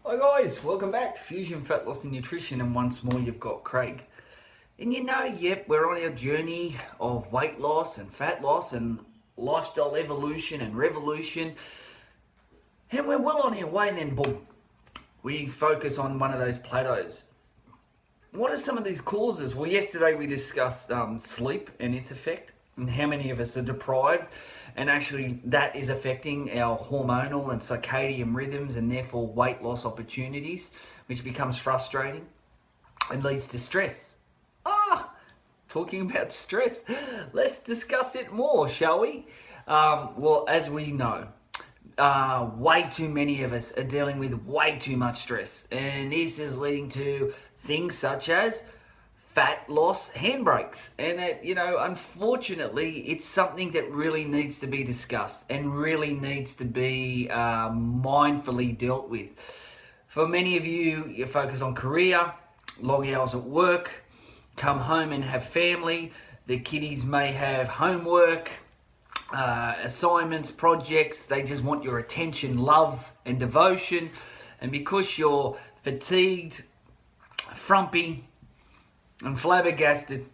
Hi guys, welcome back to Fusion Fat Loss and Nutrition, and once more you've got Craig. And yep, we're on our journey of weight loss and fat loss and lifestyle evolution and revolution, and we're well on our way, and then boom, we focus on one of those plateaus. What are some of these causes? Well, yesterday we discussed sleep and its effect, and how many of us are deprived, and actually that is affecting our hormonal and circadian rhythms, and therefore weight loss opportunities, which becomes frustrating and leads to stress. Talking about stress, let's discuss it more, shall we? Well, as we know, way too many of us are dealing with way too much stress, and this is leading to things such as fat loss handbrakes. And unfortunately, it's something that really needs to be discussed and really needs to be mindfully dealt with. For many of you, you focus on career, long hours at work, come home and have family. The kiddies may have homework, assignments, projects. They just want your attention, love, and devotion. And because you're fatigued, frumpy, and flabbergasted,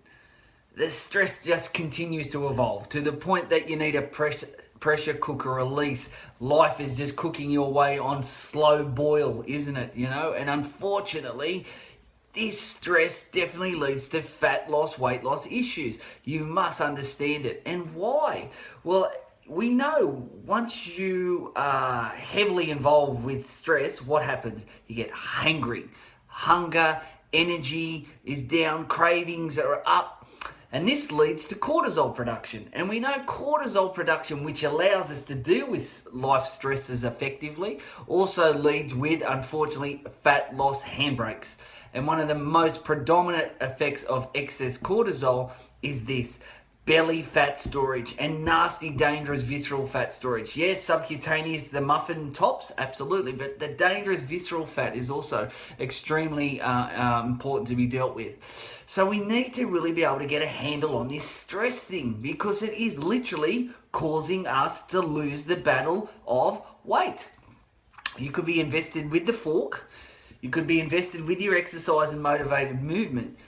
the stress just continues to evolve to the point that you need a pressure cooker release. Life is just cooking your way on slow boil, isn't it? And unfortunately, this stress definitely leads to fat loss, weight loss issues. You must understand it. And why? Well, we know once you are heavily involved with stress, what happens? You get hangry, hunger, energy is down, cravings are up, and this leads to cortisol production. And we know cortisol production, which allows us to deal with life stresses effectively, also leads with, unfortunately, fat loss handbrakes. And one of the most predominant effects of excess cortisol is this: belly fat storage and nasty, dangerous visceral fat storage. Yes, subcutaneous, the muffin tops, absolutely, but the dangerous visceral fat is also extremely important to be dealt with. So we need to really be able to get a handle on this stress thing, because it is literally causing us to lose the battle of weight. You could be invested with the fork, you could be invested with your exercise and motivated movement,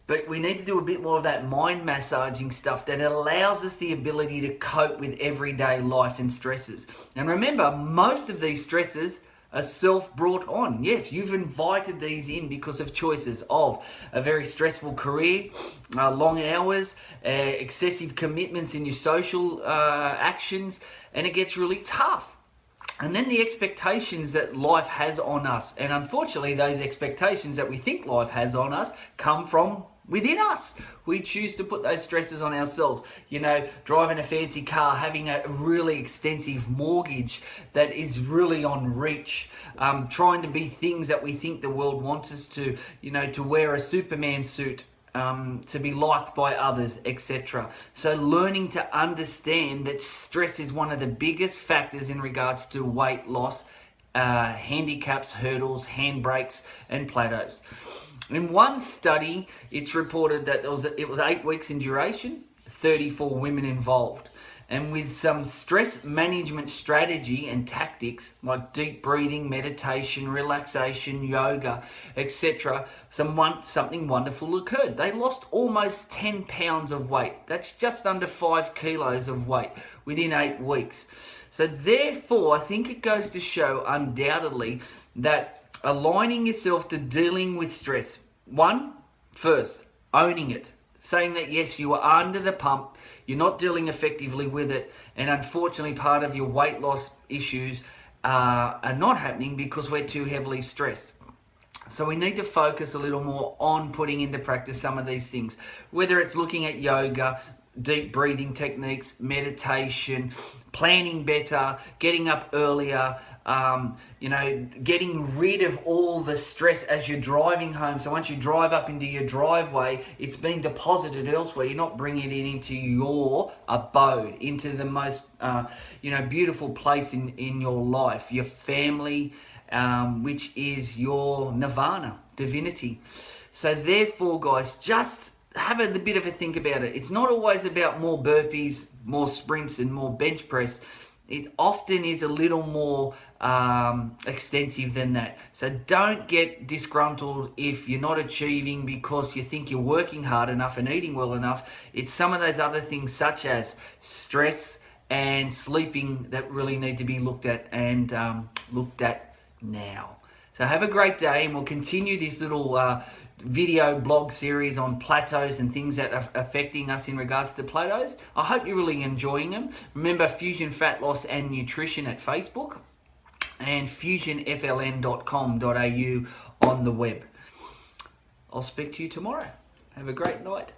but we need to do a bit more of that mind massaging stuff that allows us the ability to cope with everyday life and stresses. And remember, most of these stresses are self-brought on. Yes, you've invited these in because of choices of a very stressful career, long hours, excessive commitments in your social actions, and it gets really tough. And then the expectations that life has on us. And unfortunately, those expectations that we think life has on us come from within us. We choose to put those stresses on ourselves. Driving a fancy car, having a really extensive mortgage that is really on reach, trying to be things that we think the world wants us to, to wear a Superman suit, to be liked by others, etc. So learning to understand that stress is one of the biggest factors in regards to weight loss, handicaps, hurdles, handbrakes, and plateaus. In one study, it's reported that it was 8 weeks in duration, 34 women involved. And with some stress management strategy and tactics like deep breathing, meditation, relaxation, yoga, etc., something wonderful occurred. They lost almost 10 pounds of weight. That's just under 5 kilos of weight within 8 weeks. So therefore, I think it goes to show undoubtedly that aligning yourself to dealing with stress, first, owning it. Saying that, yes, you are under the pump, you're not dealing effectively with it, and unfortunately part of your weight loss issues are not happening because we're too heavily stressed. So we need to focus a little more on putting into practice some of these things, whether it's looking at yoga, deep breathing techniques, meditation, planning better, getting up earlier, getting rid of all the stress as you're driving home. So once you drive up into your driveway, it's being deposited elsewhere. You're not bringing it into your abode, into the most, beautiful place in your life, your family, which is your nirvana, divinity. So therefore, guys, just have a bit of a think about it. It's not always about more burpees, more sprints, and more bench press. It often is a little more extensive than that. So don't get disgruntled if you're not achieving because you think you're working hard enough and eating well enough. It's some of those other things such as stress and sleeping that really need to be looked at and looked at now. So have a great day, and we'll continue this little video blog series on plateaus and things that are affecting us in regards to plateaus. I hope you're really enjoying them. Remember, Fusion Fat Loss and Nutrition at Facebook and fusionfln.com.au on the web. I'll speak to you tomorrow. Have a great night.